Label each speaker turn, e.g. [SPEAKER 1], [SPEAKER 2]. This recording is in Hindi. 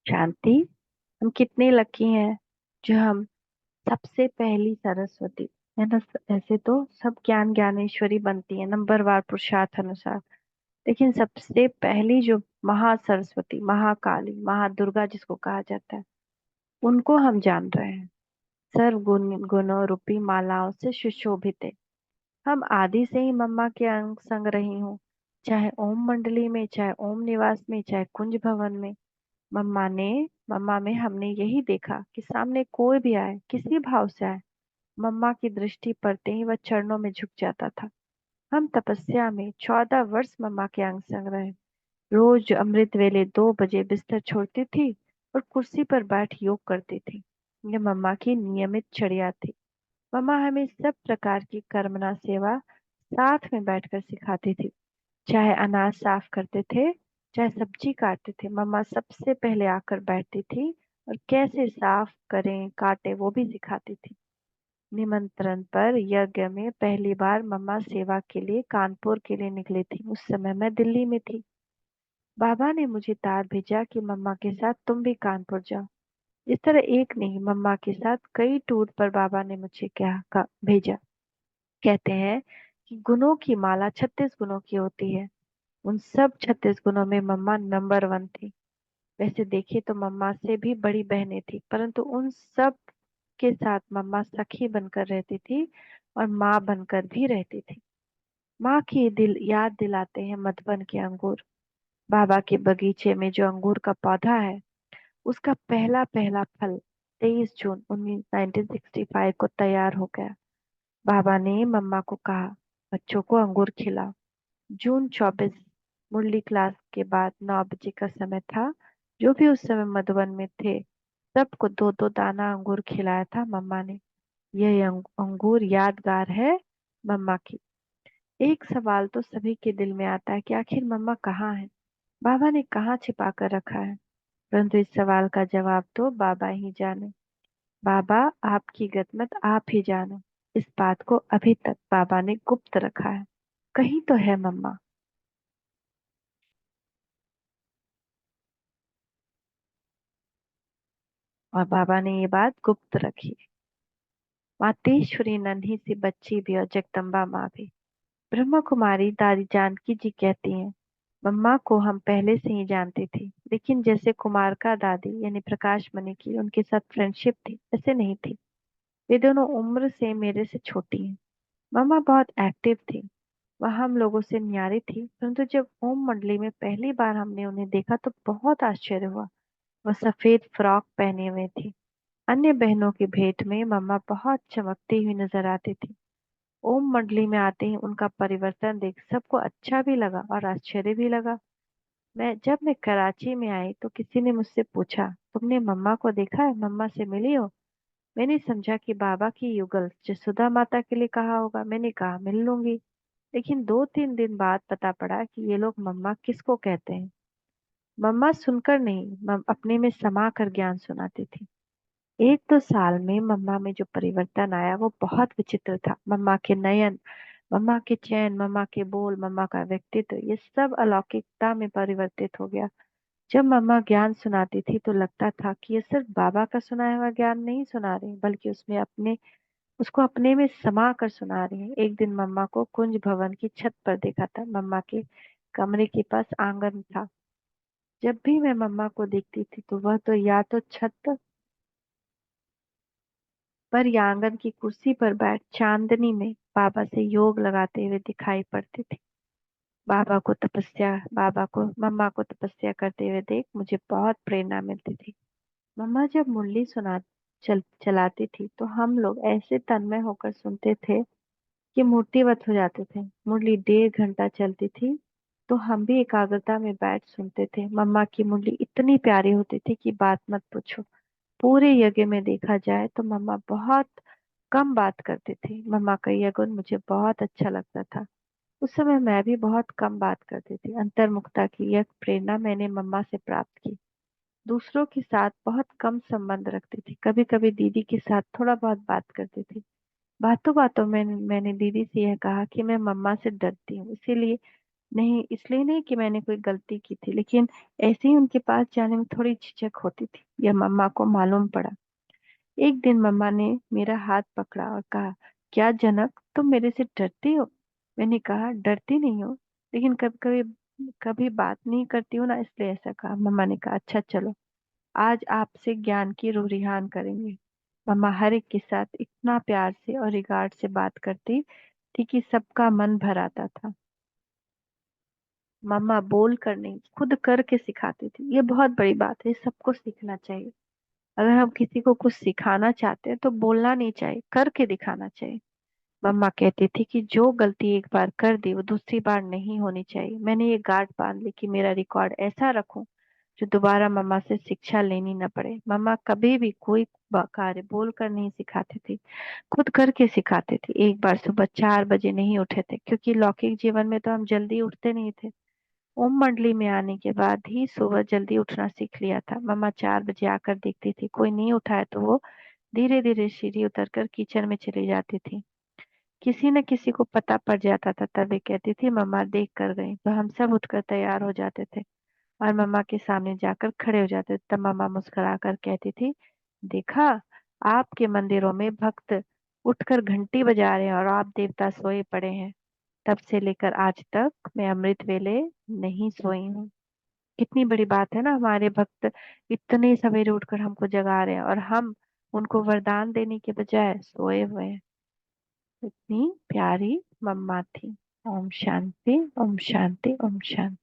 [SPEAKER 1] शांति। हम कितने लकी हैं जो हम सबसे पहली सरस्वती है ना। ऐसे तो सब ज्ञान ज्ञानेश्वरी बनती है नंबरवार पुरुषार्थ अनुसार। लेकिन सबसे पहली जो महा सरस्वती, महाकाली, महादुर्गा जिसको कहा जाता है, उनको हम जान रहे हैं। सर्व गुणों रूपी मालाओं से सुशोभित है। हम आदि से ही मम्मा के अंग संग रही हूँ। चाहे ओम मंडली में, चाहे ओम निवास में, चाहे कुंज भवन में। मम्मा ने मम्मा में हमने यही देखा कि सामने कोई भी आए, किसी भाव से आए, मम्मा की दृष्टि पड़ते ही वह चरणों में झुक जाता था। हम तपस्या में 14 वर्ष मम्मा के अंग संग रहे। रोज अमृत वेले 2 बजे बिस्तर छोड़ती थी और कुर्सी पर बैठ योग करती थी। ये मम्मा की नियमित चर्या थी। मम्मा हमें सब प्रकार की कर्मना सेवा साथ में बैठकर सिखाती थी। चाहे अनाज साफ करते थे, चाहे सब्जी काटते थे, मम्मा सबसे पहले आकर बैठती थी और कैसे साफ करें काटे वो भी सिखाती थी। निमंत्रण पर यज्ञ में पहली बार मम्मा सेवा के लिए कानपुर के लिए निकली थी। उस समय मैं दिल्ली में थी। बाबा ने मुझे तार भेजा कि मम्मा के साथ तुम भी कानपुर जाओ। इस तरह एक नहीं, मम्मा के साथ कई टूर पर बाबा ने मुझे क्या भेजा। कहते हैं कि गुणों की माला 36 गुणों की होती है। उन सब 36 गुणों में मम्मा नंबर 1 थी। वैसे देखे तो मम्मा से भी बड़ी बहनें थी, परंतु उन सब के साथ मम्मा सखी बनकर रहती थी और माँ बनकर भी रहती थी। माँ की दिल याद दिलाते हैं मधुबन के अंगूर। बाबा के बगीचे में जो अंगूर का पौधा है, उसका पहला पहला फल 23 जून 1965 को तैयार हो गया। बाबा ने मम्मा को कहा, बच्चों को अंगूर खिलाओ। जून 24, मुरली क्लास के बाद 9 बजे का समय था। जो भी उस समय मधुबन में थे, सबको दो दो दाना अंगूर खिलाया था मम्मा ने। यह अंगूर यादगार है मम्मा की। एक सवाल तो सभी के दिल में आता है कि आखिर मम्मा कहाँ है, बाबा ने कहाँ छिपा कर रखा है। परंतु इस सवाल का जवाब तो बाबा ही जाने। बाबा आपकी गतमत आप ही जानो। इस बात को अभी तक बाबा ने गुप्त रखा है। कहीं तो है मम्मा, और बाबा ने ये बात गुप्त रखी। मातेश्वरी नन्ही सी बच्ची भी और जगदम्बा माँ भी। ब्रह्मा कुमारी दादी जानकी जी कहती हैं, मम्मा को हम पहले से ही जानती थी, लेकिन जैसे कुमार का दादी यानी प्रकाश मणि की उनके साथ फ्रेंडशिप थी, ऐसे नहीं थी। वे दोनों उम्र से मेरे से छोटी हैं। मम्मा बहुत एक्टिव थी। वह हम लोगों से न्यारी थी, परंतु जब ओम मंडली में पहली बार हमने उन्हें देखा तो बहुत आश्चर्य हुआ। वह सफेद फ्रॉक पहने हुए थी। अन्य बहनों की भेंट में मम्मा बहुत चमकती हुई नजर आती थी। ओम मंडली में आते ही उनका परिवर्तन देख सबको अच्छा भी लगा और आश्चर्य भी लगा। जब मैं कराची में आई तो किसी ने मुझसे पूछा, तुमने मम्मा को देखा है, मम्मा से मिली हो? मैंने समझा कि बाबा की युगल जसोदा माता के लिए कहा होगा। मैंने कहा मिल लूंगी। लेकिन 2-3 दिन बाद पता पड़ा कि ये लोग मम्मा किसको कहते हैं। मम्मा सुनकर नहीं, अपने में समा कर ज्ञान सुनाती थी। 1-2 साल में मम्मा में जो परिवर्तन आया वो बहुत विचित्र था। मम्मा के नयन, मम्मा के चैन, मम्मा के बोल, मम्मा का व्यक्तित्व, ये सब अलौकिकता में परिवर्तित हो गया। जब मम्मा ज्ञान सुनाती थी तो लगता था कि ये सिर्फ बाबा का सुनाया हुआ ज्ञान नहीं सुना रही, बल्कि उसको अपने में समा कर सुना रही है। एक दिन मम्मा को कुंज भवन की छत पर देखा था। मम्मा के कमरे के पास आंगन था। जब भी मैं मम्मा को देखती थी तो वह तो या तो छत पर या आंगन की कुर्सी पर बैठ चांदनी में बाबा से योग लगाते हुए दिखाई पड़ती थी। बाबा को मम्मा को तपस्या करते हुए देख मुझे बहुत प्रेरणा मिलती थी। मम्मा जब मुरली चलाती थी तो हम लोग ऐसे तन्मय होकर सुनते थे कि मूर्तिवत हो जाते थे। मुरली 1.5 घंटा चलती थी तो हम भी एकाग्रता में बैठ सुनते थे। मम्मा की मुरली इतनी प्यारी होती थी कि बात मत पूछो। पूरे यज्ञ में देखा जाए तो मम्मा बहुत कम बात करती थी। मम्मा का यह गुण मुझे बहुत अच्छा लगता था। उस समय मैं भी बहुत कम बात करती थी। अंतर्मुखता की यह प्रेरणा मैंने मम्मा से प्राप्त की। दूसरों के साथ बहुत कम संबंध रखती थी। कभी कभी दीदी के साथ थोड़ा बहुत बात करती थी। बातों बातों में मैंने दीदी से यह कहा कि मैं मम्मा से डरती हूँ, इसीलिए नहीं, इसलिए नहीं कि मैंने कोई गलती की थी, लेकिन ऐसे ही उनके पास जाने में थोड़ी झिझक होती थी। यह मम्मा को मालूम पड़ा। एक दिन मम्मा ने मेरा हाथ पकड़ा और कहा, क्या जनक, तुम मेरे से डरती हो? मैंने कहा, डरती नहीं हो, लेकिन कभी कभी कभी बात नहीं करती हो ना, इसलिए ऐसा कहा। मम्मा ने कहा, अच्छा चलो, आज आपसे ज्ञान की रुरिहान करेंगे। मम्मा हर एक के साथ इतना प्यार से और रिगार्ड से बात करती थी कि सबका मन भर आता था। मम्मा बोल कर नहीं, खुद करके सिखाती थी। ये बहुत बड़ी बात है, सबको सीखना चाहिए। अगर हम किसी को कुछ सिखाना चाहते हैं तो बोलना नहीं चाहिए, करके दिखाना चाहिए। मम्मा कहती थी कि जो गलती एक बार कर दी वो दूसरी बार नहीं होनी चाहिए। मैंने ये गांठ बांध ली कि मेरा रिकॉर्ड ऐसा रखूं जो दोबारा मम्मा से शिक्षा लेनी न पड़े। मम्मा कभी भी कोई कार्य बोल कर नहीं सिखाती थी, खुद करके सिखाती थी। एक बार सुबह 4 बजे नहीं उठे थे, क्योंकि लौकिक जीवन में तो हम जल्दी उठते नहीं थे। ओम मंडली में आने के बाद ही सुबह जल्दी उठना सीख लिया था। मम्मा 4 बजे आकर देखती थी, कोई नहीं उठा है तो वो धीरे धीरे सीढ़ी उतरकर किचन में चली जाती थी। किसी न किसी को पता पड़ जाता था, तब वे कहती थी, मम्मा देख कर गई। तो हम सब उठकर तैयार हो जाते थे और मम्मा के सामने जाकर खड़े हो जाते थे। तब मम्मा मुस्कुरा कर कहती थी, देखा, आपके मंदिरों में भक्त उठकर घंटी बजा रहे हैं और आप देवता सोए पड़े हैं। तब से लेकर आज तक मैं अमृत वेले नहीं सोई हूँ। कितनी बड़ी बात है ना, हमारे भक्त इतने सवेरे उठकर हमको जगा रहे हैं और हम उनको वरदान देने के बजाय सोए हुए हैं। इतनी प्यारी मम्मा थी। ओम शांति, ओम शांति, ओम शांति।